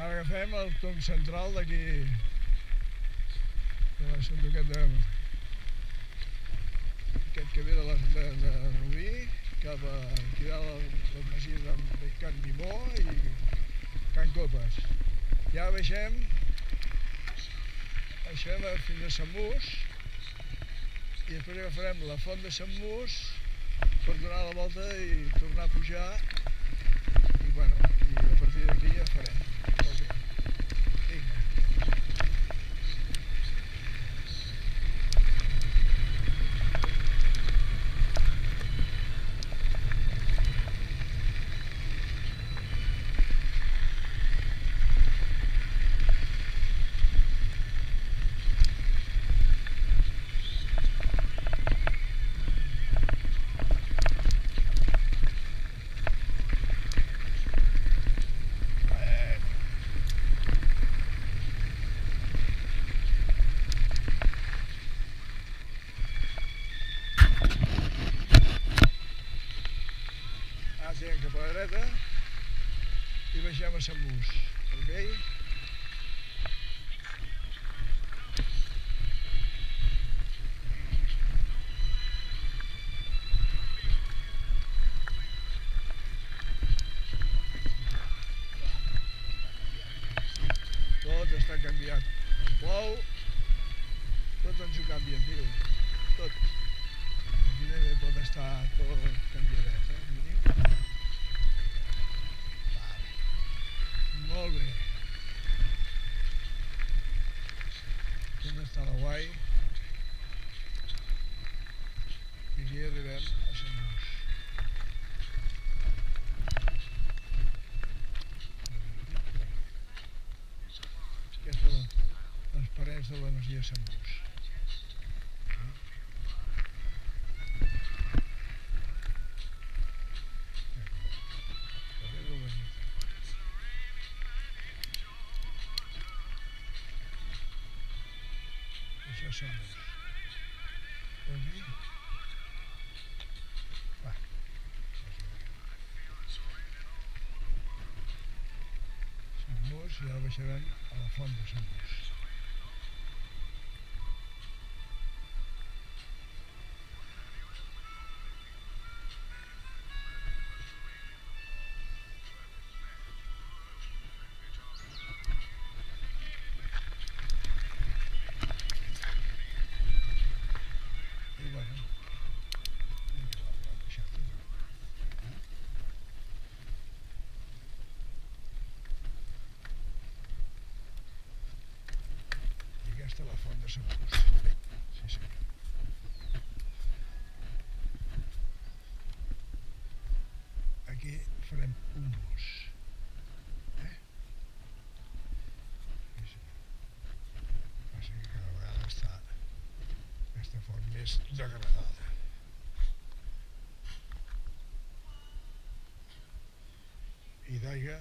Ara agafem el tronc central d'aquí, de la Santuqueta, aquest que ve de Rubí, cap a aquí dalt les masies de Can Timó i Can Copes. Ja baixem fins a Sant Mus i després agafarem la font de Sant Mus per donar la volta i tornar a pujar i a partir d'aquí ja farem. Vinga. Cap a la dreta i baixem a Sant Mus, ok? Tot està canviat. Plou, tot ens ho canvien, tio. Tot. Aquí també pot estar tot canviadet, mínim. Molt bé. Aquí està la guai. I aquí arribem a Sant Mus. Aquestes són les parets de la masia de Sant Mus. Això són dos. Aquí. Va. Sant Mus i ara baixarem a la font de Sant Mus. Aquesta és la font de Sant Mus. Sí, sí. Aquí farem un nus. Sí, sí. Passa que cada vegada està aquesta font més degradada. I d'aigua